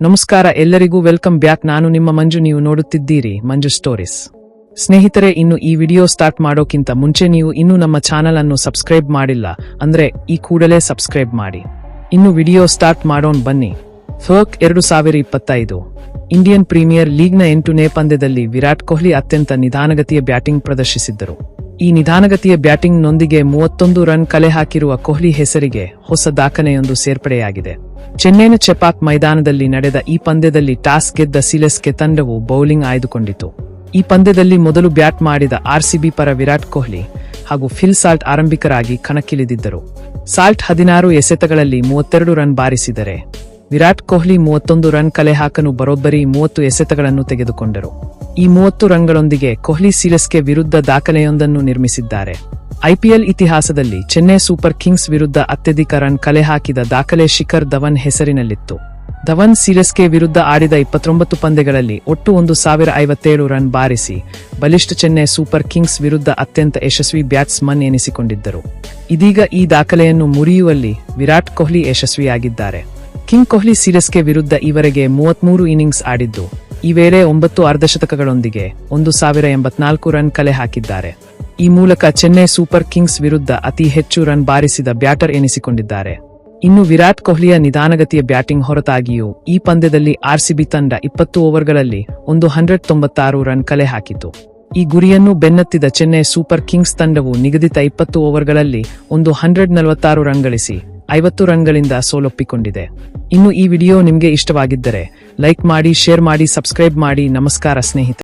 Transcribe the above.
ನಮಸ್ಕಾರ ಎಲ್ಲರಿಗೂ welcome back. ನಾನು ನಿಮ್ಮ ಮಂಜು, ನೀವು ನೋಡುತ್ತಿದ್ದೀರಿ ಮಂಜು ಸ್ಟೋರೀಸ್. ಸ್ನೇಹಿತರೆ, ಇನ್ನು ಈ ವಿಡಿಯೋ ಸ್ಟಾರ್ಟ್ ಮಾಡೋಕ್ಕಿಂತ ಮುಂಚೆ ನೀವು ಇನ್ನೂ ನಮ್ಮ ಚಾನಲ್ ಅನ್ನು ಸಬ್ಸ್ಕ್ರೈಬ್ ಮಾಡಿಲ್ಲ ಅಂದ್ರೆ ಈ ಕೂಡಲೇ ಸಬ್ಸ್ಕ್ರೈಬ್ ಮಾಡಿ. ಇನ್ನು ವಿಡಿಯೋ ಸ್ಟಾರ್ಟ್ ಮಾಡೋಣ ಬನ್ನಿ. ಫರ್ಕ್ 2025 ಇಂಡಿಯನ್ ಪ್ರೀಮಿಯರ್ ಲೀಗ್ನ 8ನೇ ಪಂದ್ಯದಲ್ಲಿ ವಿರಾಟ್ ಕೊಹ್ಲಿ ಅತ್ಯಂತ ನಿಧಾನಗತಿಯ ಬ್ಯಾಟಿಂಗ್ ಪ್ರದರ್ಶಿಸಿದ್ದರು. ಈ ನಿಧಾನಗತಿಯ ಬ್ಯಾಟಿಂಗ್ನೊಂದಿಗೆ 31 ರನ್ ಕಲೆ ಹಾಕಿರುವ ಕೊಹ್ಲಿ ಹೆಸರಿಗೆ ಹೊಸ ದಾಖಲೆಯೊಂದು ಸೇರ್ಪಡೆಯಾಗಿದೆ. ಚೆನ್ನೈನ ಚೆಪಾಕ್ ಮೈದಾನದಲ್ಲಿ ನಡೆದ ಈ ಪಂದ್ಯದಲ್ಲಿ ಟಾಸ್ ಗೆದ್ದ ಸಿಎಸ್ಕೆ ತಂಡವು ಬೌಲಿಂಗ್ ಆಯ್ದುಕೊಂಡಿತು. ಈ ಪಂದ್ಯದಲ್ಲಿ ಮೊದಲು ಬ್ಯಾಟ್ ಮಾಡಿದ ಆರ್ಸಿಬಿ ಪರ ವಿರಾಟ್ ಕೊಹ್ಲಿ ಹಾಗೂ ಫಿಲ್ ಸಾಲ್ಟ್ ಆರಂಭಿಕರಾಗಿ ಕಣಕ್ಕಿಳಿದಿದ್ದರು. ಸಾಲ್ಟ್ 16 ಎಸೆತಗಳಲ್ಲಿ 32 ರನ್ ಬಾರಿಸಿದರೆ ವಿರಾಟ್ ಕೊಹ್ಲಿ 31 ರನ್ ಕಲೆ ಹಾಕಲು ಬರೋಬ್ಬರಿ 30 ಎಸೆತಗಳನ್ನು ತೆಗೆದುಕೊಂಡರು. ಈ 30 ರನ್ಗಳೊಂದಿಗೆ ಕೊಹ್ಲಿ ಸಿಎಸ್ಕೆ ವಿರುದ್ಧ ದಾಖಲೆಯೊಂದನ್ನು ನಿರ್ಮಿಸಿದ್ದಾರೆ. ಐಪಿಎಲ್ ಇತಿಹಾಸದಲ್ಲಿ ಚೆನ್ನೈ ಸೂಪರ್ ಕಿಂಗ್ಸ್ ವಿರುದ್ಧ ಅತ್ಯಧಿಕ ರನ್ ಕಲೆ ಹಾಕಿದ ದಾಖಲೆ ಶಿಖರ್ ಧವನ್ ಹೆಸರಿನಲ್ಲಿತ್ತು. ಧವನ್ ಸಿಎಸ್ಕೆ ವಿರುದ್ಧ ಆಡಿದ 29 ಪಂದ್ಯಗಳಲ್ಲಿ ಒಟ್ಟು 1057 ರನ್ ಬಾರಿಸಿ ಬಲಿಷ್ಠ ಚೆನ್ನೈ ಸೂಪರ್ ಕಿಂಗ್ಸ್ ವಿರುದ್ಧ ಅತ್ಯಂತ ಯಶಸ್ವಿ ಬ್ಯಾಟ್ಸ್ಮನ್ ಎನಿಸಿಕೊಂಡಿದ್ದರು. ಇದೀಗ ಈ ದಾಖಲೆಯನ್ನು ಮುರಿಯುವಲ್ಲಿ ವಿರಾಟ್ ಕೊಹ್ಲಿ ಯಶಸ್ವಿಯಾಗಿದ್ದಾರೆ. ಕಿಂಗ್ ಕೊಹ್ಲಿ ಸಿಎಸ್ಕೆ ವಿರುದ್ಧ ಈವರೆಗೆ 33 ಇನ್ನಿಂಗ್ಸ್ ಆಡಿದ್ದು, ಈ ವೇಳೆ 9 ಅರ್ಧಶತಕಗಳೊಂದಿಗೆ 1084 ರನ್ ಕಲೆ ಹಾಕಿದ್ದಾರೆ. ಈ ಮೂಲಕ ಚೆನ್ನೈ ಸೂಪರ್ ಕಿಂಗ್ಸ್ ವಿರುದ್ಧ ಅತಿ ಹೆಚ್ಚು ರನ್ ಬಾರಿಸಿದ ಬ್ಯಾಟರ್ ಎನಿಸಿಕೊಂಡಿದ್ದಾರೆ. ಇನ್ನು ವಿರಾಟ್ ಕೊಹ್ಲಿಯ ನಿಧಾನಗತಿಯ ಬ್ಯಾಟಿಂಗ್ ಹೊರತಾಗಿಯೂ ಈ ಪಂದ್ಯದಲ್ಲಿ ಆರ್ಸಿಬಿ ತಂಡ 20 ಓವರ್ಗಳಲ್ಲಿ 196 ರನ್ ಕಲೆ ಹಾಕಿತು. ಈ ಗುರಿಯನ್ನು ಬೆನ್ನತ್ತಿದ ಚೆನ್ನೈ ಸೂಪರ್ ಕಿಂಗ್ಸ್ ತಂಡವು ನಿಗದಿತ 20 ಓವರ್ಗಳಲ್ಲಿ 146 ರನ್ ಗಳಿಸಿ 50 ರನ್ಗಳಿಂದ ಸೋಲೊಪ್ಪಿಕೊಂಡಿದೆ. ಇನ್ನು ಈ ವಿಡಿಯೋ ನಿಮಗೆ ಇಷ್ಟವಾಗಿದ್ದರೆ ಲೈಕ್ ಮಾಡಿ, ಶೇರ್ ಮಾಡಿ, ಸಬ್ಸ್ಕ್ರೈಬ್ ಮಾಡಿ. ನಮಸ್ಕಾರ ಸ್ನೇಹಿತರೆ.